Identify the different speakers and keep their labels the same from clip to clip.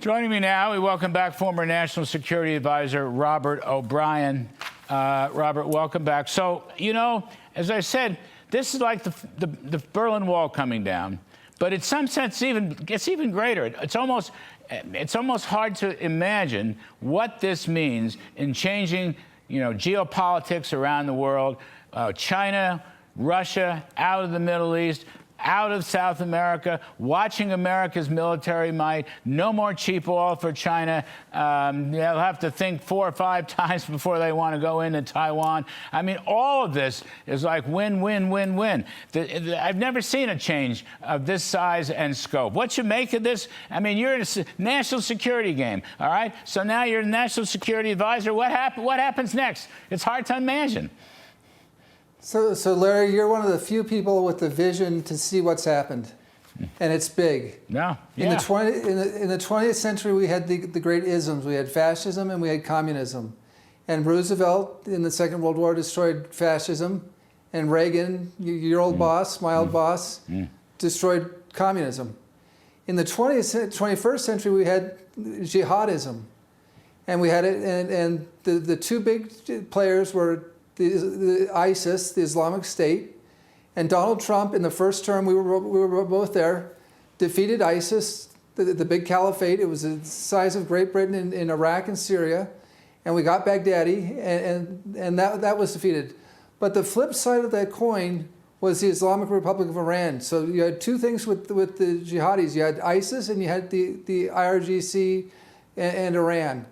Speaker 1: Joining me now, we welcome back former National Security Advisor Robert O'Brien. Robert, welcome back. So, you know, as I said, this is like the Berlin Wall coming down, but in some sense, it's even greater. It's almost hard to imagine what this means in changing, you know, geopolitics around the world. China, Russia, out of the Middle East, out of South America, watching America's military might. No more cheap oil for China. They'll have to think 4 or 5 times before they want to go into Taiwan. I mean, all of this is like win, win, win, win. I've never seen a change of this size and scope. What you make of this? I mean, you're in a national security game, all right? So now you're a national security advisor. What happens next? It's hard to imagine.
Speaker 2: So Larry, you're one of the few people with the vision to see what's happened, and it's big.
Speaker 1: No, yeah.
Speaker 2: In the 20th century, we had the great isms. We had fascism and we had communism. And Roosevelt, in the Second World War, destroyed fascism, and Reagan, your old boss, my old boss, destroyed communism. In the 21st century, we had jihadism, and we had it, and the two big players were the ISIS, the Islamic State, and Donald Trump in the first term, we were both there, defeated ISIS, the big caliphate. It was the size of Great Britain in Iraq and Syria, and we got Baghdadi, and that was defeated. But the flip side of that coin was the Islamic Republic of Iran. So you had two things with the jihadis. You had ISIS and you had the IRGC and Iran.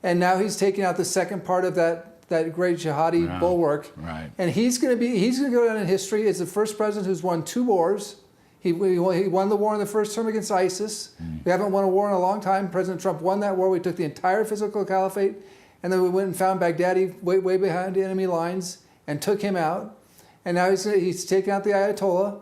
Speaker 2: And now he's taking out the second part of that great jihadi bulwark, and he's going to go down in history as the first president who's won 2 wars. He won the war in the first term against ISIS. We haven't won a war in a long time. President Trump won that war. We took the entire physical caliphate, and then we went and found Baghdadi way behind the enemy lines and took him out. And now he's taking out the Ayatollah,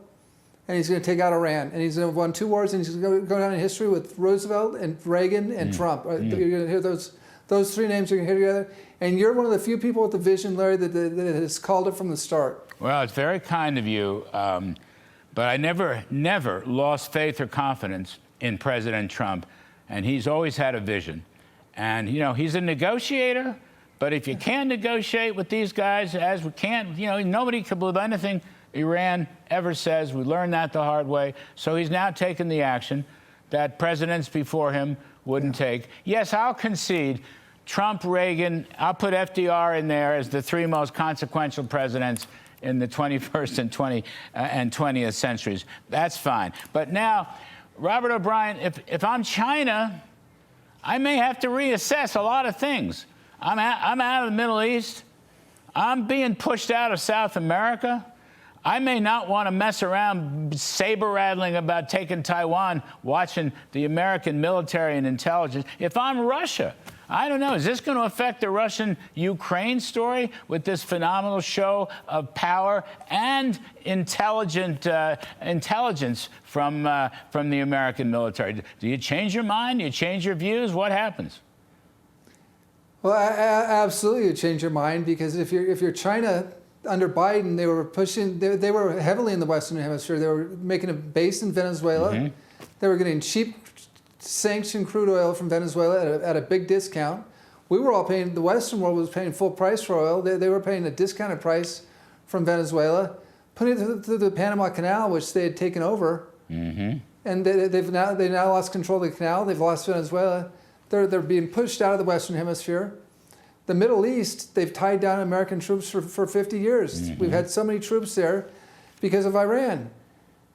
Speaker 2: and he's going to take out Iran. And he's going to have won 2 wars, and he's going to go down in history with Roosevelt and Reagan and Trump. You're going to hear those 3 names you're going to hear together. And you're one of the few people with the vision, Larry, that has called it from the start.
Speaker 1: Well, it's very kind of you, but I never lost faith or confidence in President Trump, and he's always had a vision. And, you know, he's a negotiator, but if you can't negotiate with these guys, as we can't, you know, nobody can believe anything Iran ever says. We learned that the hard way. So he's now taken the action that presidents before him wouldn't take. Yes, I'll concede Trump, Reagan, I'll put FDR in there as the 3 most consequential presidents in the 21st and 20th centuries. That's fine. But now, Robert O'Brien, if I'm China, I may have to reassess a lot of things. I'm out of the Middle East. I'm being pushed out of South America. I may not want to mess around saber-rattling about taking Taiwan, watching the American military and intelligence. If I'm Russia, I don't know. Is this going to affect the Russian-Ukraine story with this phenomenal show of power and intelligence from the American military? Do you change your mind? Do you change your views? What happens?
Speaker 2: Well, absolutely, you change your mind, because if you're China under Biden, they were pushing. They were heavily in the Western Hemisphere. They were making a base in Venezuela. They were getting cheap sanctioned crude oil from Venezuela at a big discount. We were all paying, the Western world was paying full price for oil. They were paying a discounted price from Venezuela, putting it through the Panama Canal, which they had taken over. And they now lost control of the canal. They've lost Venezuela. They're being pushed out of the Western Hemisphere. The Middle East, they've tied down American troops for 50 years. We've had so many troops there because of Iran.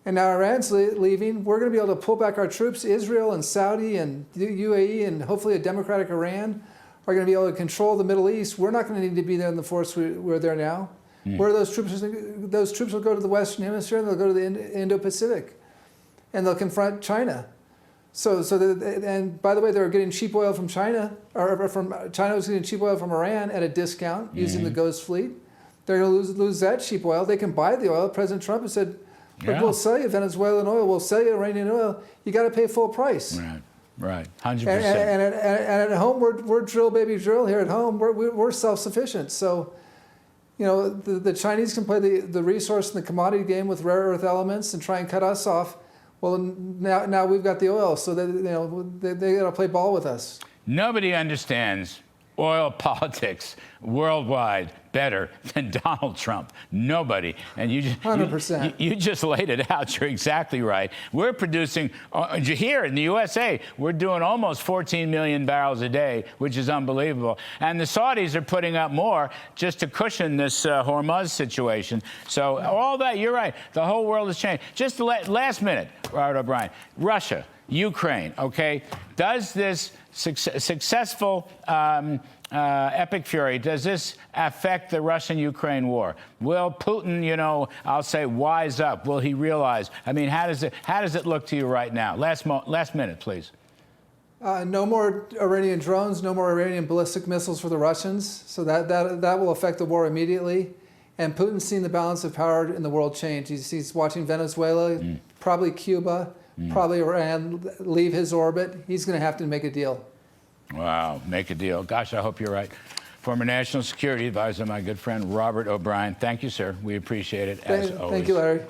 Speaker 2: And now Iran's leaving. We're going to be able to pull back our troops. Israel and Saudi and UAE and hopefully a democratic Iran are going to be able to control the Middle East. We're not going to need to be there in the force we're there now. Where those troops will go to the Western Hemisphere, and they'll go to the Indo-Pacific, and they'll confront China. And by the way, they're getting cheap oil from China, or from China was getting cheap oil from Iran at a discount using the Ghost Fleet. They're going to lose that cheap oil. They can buy the oil. President Trump has said, "But we'll sell you Venezuelan oil. We'll sell you Iranian oil. You got to pay full price."
Speaker 1: Right, 100%.
Speaker 2: And at home, we're drill baby drill here at home. We're self-sufficient. So, you know, the Chinese can play the resource and the commodity game with rare earth elements and try and cut us off. Well, now we've got the oil, so that, they got to play ball with us.
Speaker 1: Nobody understands oil politics worldwide better than Donald Trump. Nobody. And you just,
Speaker 2: 100%.
Speaker 1: You just laid it out. You're exactly right. We're producing, here in the USA, we're doing almost 14 million barrels a day, which is unbelievable. And the Saudis are putting up more just to cushion this Hormuz situation. So all that, you're right. The whole world has changed. Just the last minute, Robert O'Brien. Russia, Ukraine, okay? Does this successful epic fury, does this affect the Russian-Ukraine war? Will Putin, I'll say, wise up? Will he realize? I mean, how does it look to you right now? Last minute, please.
Speaker 2: No more Iranian drones, no more Iranian ballistic missiles for the Russians. So that will affect the war immediately. And Putin's seen the balance of power in the world change. He's watching Venezuela, probably Cuba, probably Iran leave his orbit. He's going to have to make a deal.
Speaker 1: Wow, make a deal. Gosh, I hope you're right. Former National Security Advisor, my good friend Robert O'Brien. Thank you, sir. We appreciate it, as always.
Speaker 2: Thank you, Larry.